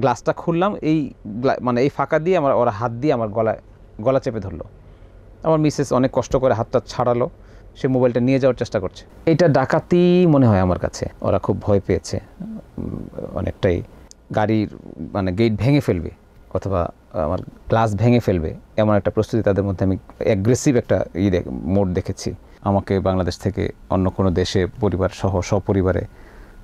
গ্লাসটা খুললাম, এই মানে এই ফাঁকা দিয়ে ওরা হাত দিয়ে আমার গলা চেপে ধরলো। আমার মিসেস অনেক কষ্ট করে হাতটা ছাড়ালো, সে মোবাইলটা নিয়ে যাওয়ার চেষ্টা করছে। এটা ডাকাতি মনে হয় আমার কাছে। ওরা খুব ভয় পেয়েছে, অনেকটাই গাড়ির মানে গেট ভেঙে ফেলবে অথবা আমার গ্লাস ভেঙে ফেলবে, এমন একটা প্রস্তুতি তাদের মধ্যে আমি অ্যাগ্রেসিভ একটা মোড দেখেছি। আমাকে বাংলাদেশ থেকে অন্য কোনো দেশে পরিবার সহ সপরিবারে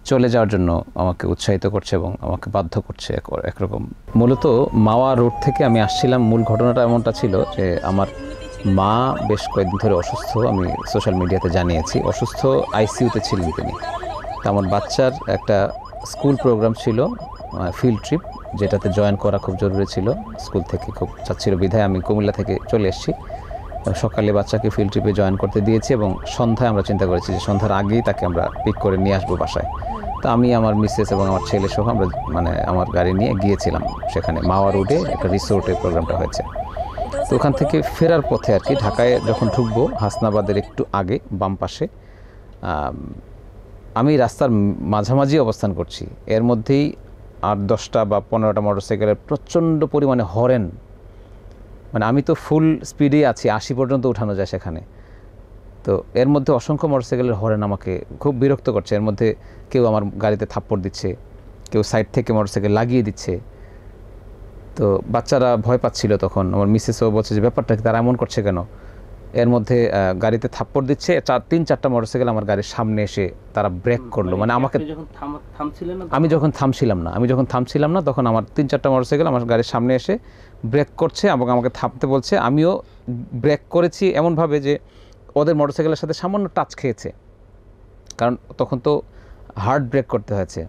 চলে যাওয়ার জন্য আমাকে উৎসাহিত করছে এবং আমাকে বাধ্য করছে একরকম। মূলত মাওয়া রোড থেকে আমি আসছিলাম। মূল ঘটনাটা এমনটা ছিল যে আমার মা বেশ কয়েকদিন ধরে অসুস্থ, আমি সোশ্যাল মিডিয়াতে জানিয়েছি। অসুস্থ, আইসিইউতে ছিলেন তিনি। তা আমার বাচ্চার একটা স্কুল প্রোগ্রাম ছিল, ফিল্ড ট্রিপ, যেটাতে জয়েন করা খুব জরুরি ছিল। স্কুল থেকে খুব চাচ্ছিল বিধায় আমি কুমিল্লা থেকে চলে এসেছি। সকালে বাচ্চাকে ফিল্ড ট্রিপে জয়েন করতে দিয়েছি এবং সন্ধ্যায় আমরা চিন্তা করেছি যে সন্ধ্যার আগেই তাকে আমরা পিক করে নিয়ে আসবো বাসায়। তো আমি, আমার মিসেস এবং আমার ছেলে সহ আমরা আমার গাড়ি নিয়ে গিয়েছিলাম সেখানে। মাওয়া রোডে একটা রিসোর্টে প্রোগ্রামটা হয়েছে। তো ওখান থেকে ফেরার পথে আর কি, ঢাকায় যখন ঢুকবো হাসনাবাদের একটু আগে বাম পাশে, আমি রাস্তার মাঝামাঝি অবস্থান করছি। এর মধ্যেই 8-10টা বা 15টা মোটরসাইকেলের প্রচণ্ড পরিমাণে হরেন, মানে আমি তো ফুল স্পিডে আছি, 80 পর্যন্ত উঠানো যায় সেখানে। তো এর মধ্যে অসংখ্য মোটরসাইকেলের হরেন আমাকে খুব বিরক্ত করছে। এর মধ্যে কেউ আমার গাড়িতে থাপ্পড় দিচ্ছে, কেউ সাইড থেকে মোটরসাইকেল লাগিয়ে দিচ্ছে। তো বাচ্চারা ভয় পাচ্ছিল তখন। আমার মিসেসও বলছে যে ব্যাপারটা কি, তারা এমন করছে কেন। এর মধ্যে গাড়িতে থাপ্পড় দিচ্ছে, 3-4টা মোটরসাইকেল আমার গাড়ির সামনে এসে তারা ব্রেক করলো। মানে আমাকে, আমি যখন থামছিলাম না তখন আমার 3-4টা মোটরসাইকেল আমার গাড়ির সামনে এসে ব্রেক করছে এবং আমাকে থামতে বলছে। আমিও ব্রেক করেছি এমনভাবে যে ওদের মোটরসাইকেলের সাথে সামান্য টাচ খেয়েছে, কারণ তখন তো হার্ড ব্রেক করতে হয়েছে,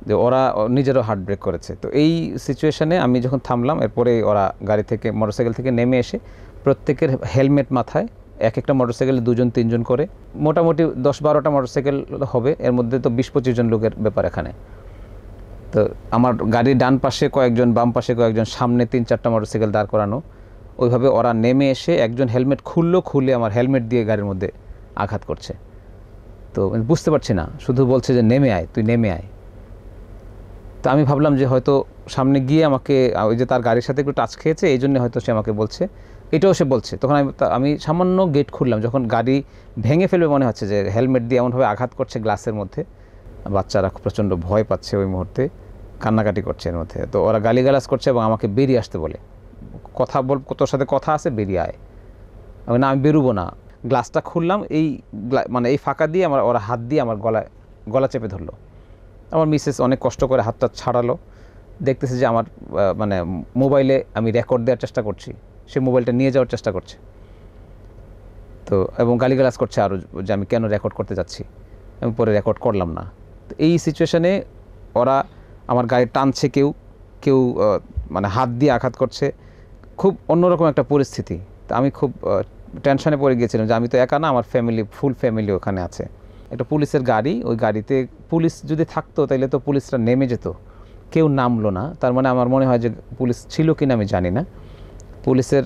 যে ওরা নিজেরও হার্ড ব্রেক করেছে। তো এই সিচুয়েশানে আমি যখন থামলাম, এরপরে ওরা গাড়ি থেকে, মোটরসাইকেল থেকে নেমে এসে প্রত্যেকের হেলমেট মাথায়, এক একটা মোটরসাইকেলে 2-3 জন করে, মোটামুটি 10-12টা মোটরসাইকেল হবে, এর মধ্যে তো 20-25 জন লোকের ব্যাপার এখানে। তো আমার গাড়ির ডান পাশে কয়েকজন, বাম পাশে কয়েকজন, সামনে 3-4টা মোটরসাইকেল দাঁড় করানো। ওইভাবে ওরা নেমে এসে একজন হেলমেট খুলে আমার হেলমেট দিয়ে গাড়ির মধ্যে আঘাত করছে। তো বুঝতে পারছি না, শুধু বলছে যে নেমে আয়, তুই নেমে আয়। তো আমি ভাবলাম যে হয়তো সামনে গিয়ে আমাকে, ওই যে তার গাড়ির সাথে একটু টাচ খেয়েছে, এই জন্য হয়তো সে আমাকে বলছে, এটাও সে বলছে। তখন আমি সামান্য গেট খুললাম, যখন গাড়ি ভেঙে ফেলবে মনে হচ্ছে, যে হেলমেট দিয়ে এমনভাবে আঘাত করছে গ্লাসের মধ্যে। বাচ্চারা প্রচণ্ড ভয় পাচ্ছে ওই মুহূর্তে, কান্নাকাটি করছে এর মধ্যে। তো ওরা গালিগালাজ করছে এবং আমাকে বেরিয়ে আসতে বলে, তোর সাথে কথা আছে, বেরিয়ে আয়। আমি না, আমি বেরোবো না। গ্লাসটা খুললাম, মানে এই ফাঁকা দিয়ে ওরা হাত দিয়ে আমার গলা চেপে ধরলো। আমার মিসেস অনেক কষ্ট করে হাতটা ছাড়ালো, দেখতেছে যে আমার মানে মোবাইলে আমি রেকর্ড দেওয়ার চেষ্টা করছি, সে মোবাইলটা নিয়ে যাওয়ার চেষ্টা করছে। তো এবং গালিগালাজ করছে আরও, যে আমি কেন রেকর্ড করতে যাচ্ছি, আমি পরে রেকর্ড করলাম না। তো এই সিচুয়েশানে ওরা আমার গাড়ি টানছে, কেউ মানে হাত দিয়ে আঘাত করছে। খুব অন্যরকম একটা পরিস্থিতি। তো আমি খুব টেনশনে পড়ে গিয়েছিলাম যে আমি তো একা না, আমার ফুল ফ্যামিলি ওখানে আছে। একটা পুলিশের গাড়ি, ওই গাড়িতে পুলিশ যদি থাকতো তাহলে তো পুলিশরা নেমে যেত, কেউ নামলো না। তার মানে আমার মনে হয় যে পুলিশ ছিল কিনা আমি জানি না। পুলিশের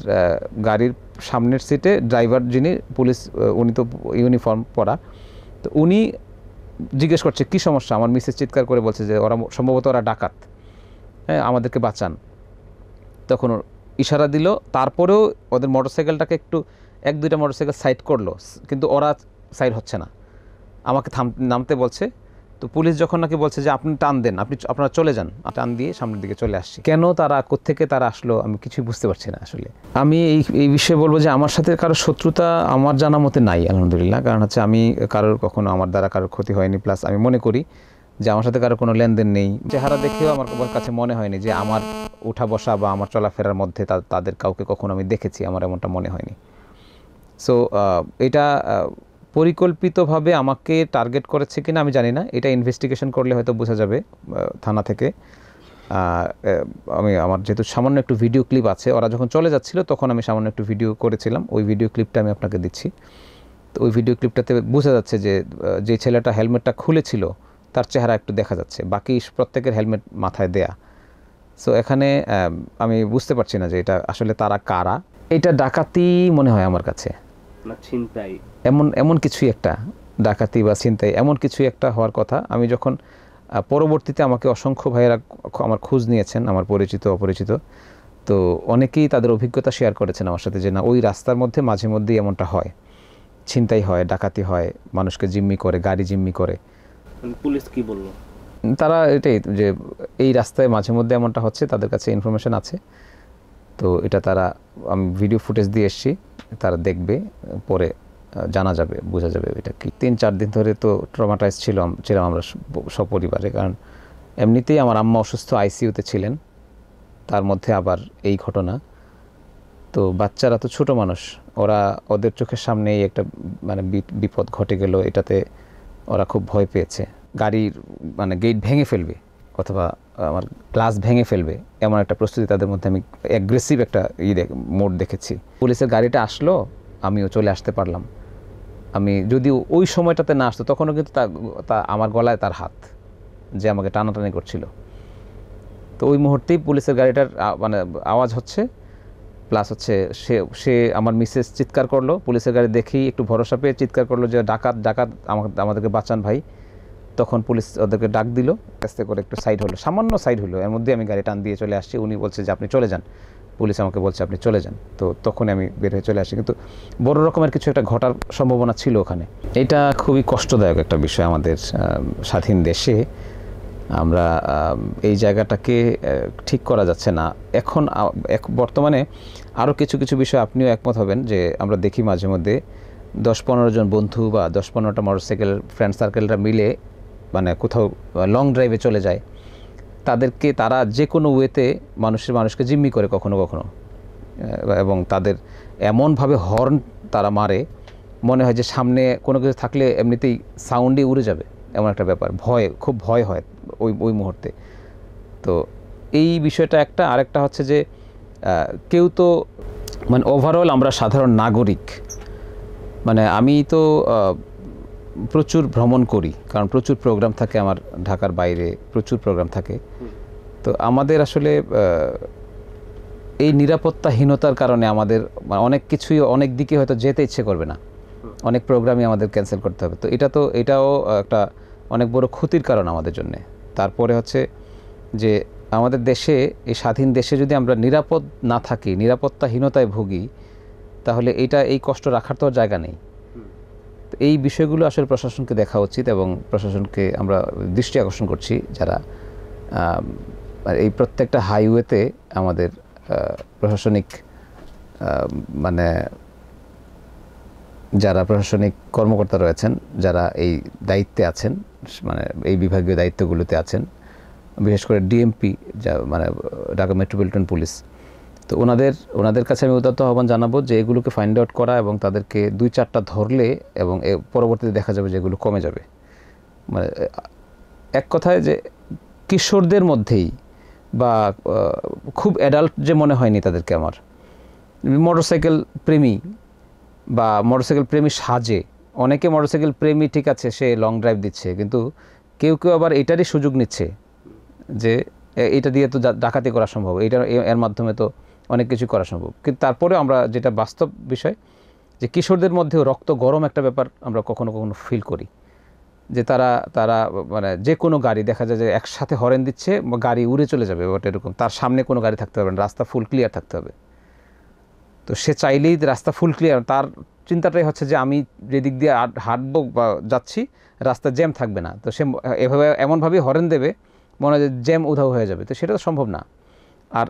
গাড়ির সামনের সিটে ড্রাইভার যিনি পুলিশ, উনি তো ইউনিফর্ম পরা। তো উনি জিজ্ঞেস করছে কী সমস্যা। আমার মিসেস চিৎকার করে বলছে যে সম্ভবত ওরা ডাকাত, হ্যাঁ আমাদেরকে বাঁচান। তখন ইশারা দিল, তারপরেও ওদের মোটরসাইকেলটাকে একটু 1-2টা মোটরসাইকেল সাইড করলো, কিন্তু ওরা সাইড হচ্ছে না, আমাকে নামতে বলছে। তো পুলিশ যখন নাকি বলছে যে আপনি টান দেন, আপনারা চলে যান, টান দিয়ে সামনের দিকে চলে আসছি। কেন তারা, কোত্থেকে তারা আসলো, আমি কিছুই বুঝতে পারছি না আসলে। আমি এই বিষয়ে বলবো যে আমার সাথে কারোর শত্রুতা আমার জানা মতে নাই, আলহামদুলিল্লাহ। কারণ হচ্ছে আমি কখনো আমার দ্বারা কারোর ক্ষতি হয়নি, প্লাস আমি মনে করি যে আমার সাথে কারোর কোনো লেনদেন নেই। চেহারা দেখেও আমার কাছে মনে হয়নি যে আমার উঠা বসা বা আমার চলাফেরার মধ্যে তাদের কাউকে কখনো আমি দেখেছি, আমার এমনটা মনে হয়নি। সো এটা পরিকল্পিতভাবে আমাকে টার্গেট করেছে কিনা আমি জানি না, এটা ইনভেস্টিগেশন করলে হয়তো বোঝা যাবে থানা থেকে। আমার যেহেতু সামান্য একটু ভিডিও ক্লিপ আছে, ওরা যখন চলে যাচ্ছিল তখন আমি সামান্য একটু ভিডিও করেছিলাম, ওই ভিডিও ক্লিপটা আমি আপনাকে দিচ্ছি। তো ওই ভিডিও ক্লিপটাতে বোঝা যাচ্ছে যে ছেলেটা হেলমেটটা খুলেছিল তার চেহারা একটু দেখা যাচ্ছে, বাকি প্রত্যেকের হেলমেট মাথায় দেয়া। সো এখানে আমি বুঝতে পারছি না যে এটা আসলে তারা কারা। এটা ডাকাতি মনে হয় আমার কাছে, না ছিনতাই, এমন কিছুই একটা, ডাকাতি বা ছিনতাই এমন কিছুই একটা হওয়ার কথা। আমি যখন পরবর্তীতে আমাকে অসংখ্য ভাইয়েরা আমার খোঁজ নিয়েছেন, আমার পরিচিত অপরিচিত, তো অনেকেই তাদের অভিজ্ঞতা শেয়ার করেছেন আমার সাথে যে না ওই রাস্তার মধ্যে মাঝে মধ্যেই এমনটা হয়, ছিনতাই হয়, ডাকাতি হয়, মানুষকে জিম্মি করে, গাড়ি জিম্মি করে। পুলিশ কি বললো? তারা এটাই যে এই রাস্তায় মাঝে মধ্যে এমনটা হচ্ছে, তাদের কাছে ইনফরমেশন আছে, তো এটা তারা, আমি ভিডিও ফুটেজ দিয়ে এসেছি, তারা দেখবে, পরে জানা যাবে, বোঝা যাবে এটা কি। 3-4 দিন ধরে তো ট্রমাটাইজ ছিলাম আমরা সপরিবারে, কারণ এমনিতেই আমার আম্মা অসুস্থ, আইসিইউতে ছিলেন, তার মধ্যে আবার এই ঘটনা। তো বাচ্চারা তো ছোট মানুষ, ওরা ওদের চোখের সামনেই একটা মানে বিপদ ঘটে গেল, এটাতে ওরা খুব ভয় পেয়েছে। গাড়ির মানে গেট ভেঙে ফেলবে অথবা আমার গ্লাস ভেঙে ফেলবে, এমন একটা প্রস্তুতি তাদের মধ্যে আমি অ্যাগ্রেসিভ একটা মোড দেখেছি। পুলিশের গাড়িটা আসলো, আমিও চলে আসতে পারলাম। আমি যদি ওই সময়টাতে না আসতো, তখনও কিন্তু তা আমার গলায় তার হাত, যে আমাকে টানাটানি করছিল। তো ওই মুহূর্তেই পুলিশের গাড়িটার মানে আওয়াজ হচ্ছে, প্লাস হচ্ছে সে আমার মিসেস চিৎকার করলো, পুলিশের গাড়ি দেখেই একটু ভরসা পেয়ে চিৎকার করলো যে ডাকাত ডাকাত, আমাদেরকে বাঁচান ভাই। তখন পুলিশ ওদেরকে ডাক দিল, আস্তে করে একটু সাইড হলো, সামান্য সাইড হলো, এর মধ্যে আমি গাড়ি টান দিয়ে চলে আসছি। উনি বলছে যে আপনি চলে যান, পুলিশ আমাকে বলছে আপনি চলে যান। তো তখনই আমি বের হয়ে চলে আসি, কিন্তু বড় রকমের কিছু একটা ঘটার সম্ভাবনা ছিল ওখানে। এটা খুবই কষ্টদায়ক একটা বিষয় আমাদের স্বাধীন দেশে। আমরা এই জায়গাটাকে ঠিক করা যাচ্ছে না এখন। বর্তমানে আরও কিছু কিছু বিষয় আপনিও একমত হবেন যে আমরা দেখি মাঝে মধ্যে 10-15 জন বন্ধু বা 10-15টা মোটরসাইকেল ফ্রেন্ড সার্কেলরা মিলে মানে কোথাও লং ড্রাইভে চলে যায়, তারা যে কোনো ওয়েতে মানুষকে জিম্মি করে কখনো কখনো, এবং তাদের এমনভাবে হর্ন তারা মারে, মনে হয় যে সামনে কোনো কিছু থাকলে এমনিতেই সাউন্ডই উড়ে যাবে, এমন একটা ব্যাপার। খুব ভয় হয় ওই মুহূর্তে। তো এই বিষয়টা একটা। আরেকটা হচ্ছে যে কেউ তো মানে ওভারঅল আমরা সাধারণ নাগরিক, মানে আমি তো প্রচুর ভ্রমণ করি, কারণ প্রচুর প্রোগ্রাম থাকে আমার, ঢাকার বাইরে প্রচুর প্রোগ্রাম থাকে। তো আমাদের আসলে এই নিরাপত্তাহীনতার কারণে আমাদের অনেক কিছুই অনেক দিকে হয়তো যেতে ইচ্ছে করবে না, অনেক প্রোগ্রামই আমাদের ক্যান্সেল করতে হবে। তো এটাও একটা অনেক বড় ক্ষতির কারণ আমাদের জন্য। তারপরে হচ্ছে যে আমাদের দেশে, এই স্বাধীন দেশে যদি আমরা নিরাপদ না থাকি, নিরাপত্তাহীনতায় ভুগি, তাহলে এই কষ্ট রাখার তো জায়গা নেই। এই বিষয়গুলো আসলে প্রশাসনকে দেখা উচিত, এবং প্রশাসনকে আমরা দৃষ্টি আকর্ষণ করছি যারা এই প্রত্যেকটা হাইওয়েতে আমাদের প্রশাসনিক মানে যারা প্রশাসনিক কর্মকর্তা রয়েছেন, যারা এই দায়িত্বে আছেন, মানে এই বিভাগীয় দায়িত্বগুলোতে আছেন, বিশেষ করে ডিএমপি, যা মানে ঢাকা মেট্রোপলিটন পুলিশ, তো ওনাদের কাছে আমি উদাত্ত আহ্বান জানাবো যে এগুলোকে ফাইন্ড আউট করা, এবং তাদেরকে 2-4টা ধরলে এবং পরবর্তীতে দেখা যাবে যে এগুলো কমে যাবে। মানে এক কথায় যে কিশোরদের মধ্যেই বা খুব অ্যাডাল্ট যে মনে হয়নি তাদেরকে আমার, মোটরসাইকেল প্রেমী বা মোটরসাইকেল প্রেমী সাজে, অনেকে মোটরসাইকেল প্রেমী, ঠিক আছে, সে লং ড্রাইভ দিচ্ছে, কিন্তু কেউ আবার এটারই সুযোগ নিচ্ছে যে এটা দিয়ে তো ডাকাতি করা সম্ভব, এর মাধ্যমে তো অনেক কিছু করা সম্ভব। কিন্তু তারপরে আমরা যেটা বাস্তব বিষয়, যে কিশোরদের মধ্যেও রক্ত গরম একটা ব্যাপার আমরা কখনো কখনো ফিল করি, যে তারা মানে যে কোনো গাড়ি দেখা যায় যে একসাথে হরেন দিচ্ছে, গাড়ি উড়ে চলে যাবে, বাট এরকম তার সামনে কোনো গাড়ি থাকতে হবে না, রাস্তা ফুল ক্লিয়ার থাকতে হবে। তো সে চাইলেই রাস্তা ফুল ক্লিয়ার, তার চিন্তাটাই হচ্ছে যে আমি যেদিক দিয়ে হাঁটবো বা যাচ্ছি, রাস্তা জ্যাম থাকবে না, তো সে এমনভাবেই হরেন দেবে মনে হয় যে জ্যাম উধাও হয়ে যাবে। তো সেটা তো সম্ভব না। আর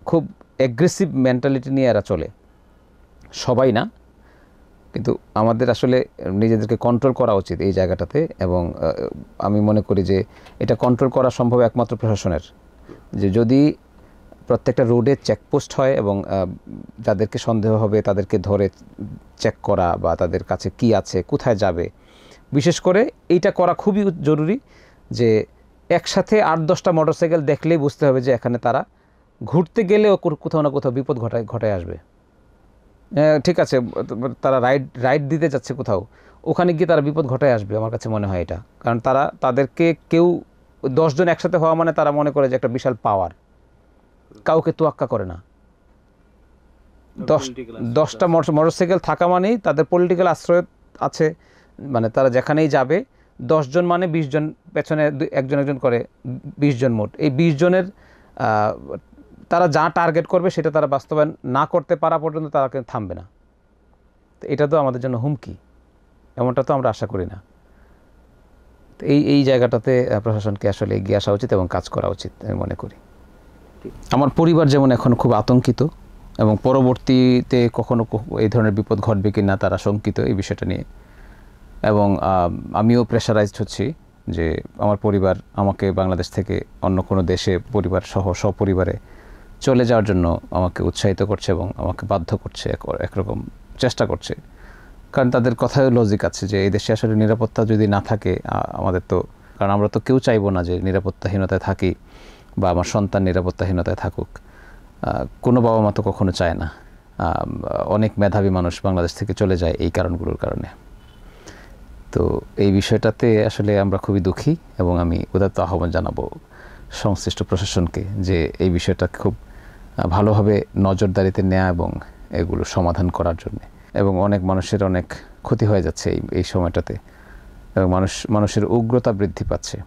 খুব অ্যাগ্রেসিভ মেন্টালিটি নিয়ে এরা চলে, সবাই না, কিন্তু আমাদের আসলে নিজেদেরকে কন্ট্রোল করা উচিত এই জায়গাটাতে। এবং আমি মনে করি যে এটা কন্ট্রোল করা সম্ভব একমাত্র প্রশাসনের, যে যদি প্রত্যেকটা রোডে চেকপোস্ট হয় এবং যাদেরকে সন্দেহ হবে তাদেরকে ধরে চেক করা, বা তাদের কাছে কি আছে, কোথায় যাবে, বিশেষ করে এইটা করা খুবই জরুরি যে একসাথে 8-10টা মোটরসাইকেল দেখলেই বুঝতে হবে যে এখানে তারা ঘুরতে গেলেও কোথাও না কোথাও বিপদ ঘটায় আসবে। ঠিক আছে, তারা রাইড দিতে যাচ্ছে কোথাও, ওখানে গিয়ে তারা বিপদ ঘটায় আসবে, আমার কাছে মনে হয় এটা। কারণ তাদেরকে কেউ 10 জন একসাথে হওয়া মানে তারা মনে করে যে একটা বিশাল পাওয়ার, কাউকে তোয়াক্কা করে না। 10টা মোটরসাইকেল থাকা মানেই তাদের পলিটিক্যাল আশ্রয় আছে, মানে তারা যেখানেই যাবে 10 জন মানে 20 জন, পেছনে একজন একজন করে 20 জন মোট। এই 20 জনের তারা যা টার্গেট করবে সেটা তারা বাস্তবায়ন না করতে পারা পর্যন্ত তারা কিন্তু থামবে না। তো এটা তো আমাদের জন্য হুমকি, এমনটা তো আমরা আশা করি না। তো এই জায়গাটাতে প্রশাসনকে আসলে এগিয়ে আসা উচিত এবং কাজ করা উচিত আমি মনে করি। আমার পরিবার যেমন এখন খুব আতঙ্কিত এবং পরবর্তীতে কখনো এই ধরনের বিপদ ঘটবে কি না তারা শঙ্কিত এই বিষয়টা নিয়ে, এবং আমিও প্রেশারাইজড হচ্ছি যে আমার পরিবার আমাকে বাংলাদেশ থেকে অন্য কোনো দেশে পরিবার সহ সপরিবারে চলে যাওয়ার জন্য আমাকে উৎসাহিত করছে এবং আমাকে বাধ্য করছে, একরকম চেষ্টা করছে। কারণ তাদের কথায় লজিক আছে যে এই দেশে আসলে নিরাপত্তা যদি না থাকে আমাদের তো, কারণ আমরা তো কেউ চাইবো না যে নিরাপত্তাহীনতায় থাকি বা আমার সন্তান নিরাপত্তাহীনতায় থাকুক। কোনো বাবা মা তো কখনো চায় না। অনেক মেধাবী মানুষ বাংলাদেশ থেকে চলে যায় এই কারণগুলোর কারণে। তো এই বিষয়টাতে আসলে আমরা খুবই দুঃখী এবং আমি উদাত্ত আহ্বান জানাবো সংশ্লিষ্ট প্রশাসনকে যে এই বিষয়টা খুব ভালোভাবে নজরদারিতে নেওয়া এবং এগুলো সমাধান করার জন্য। এবং অনেক মানুষের অনেক ক্ষতি হয়ে যাচ্ছে এই সময়টাতে, এবং মানুষের উগ্রতা বৃদ্ধি পাচ্ছে।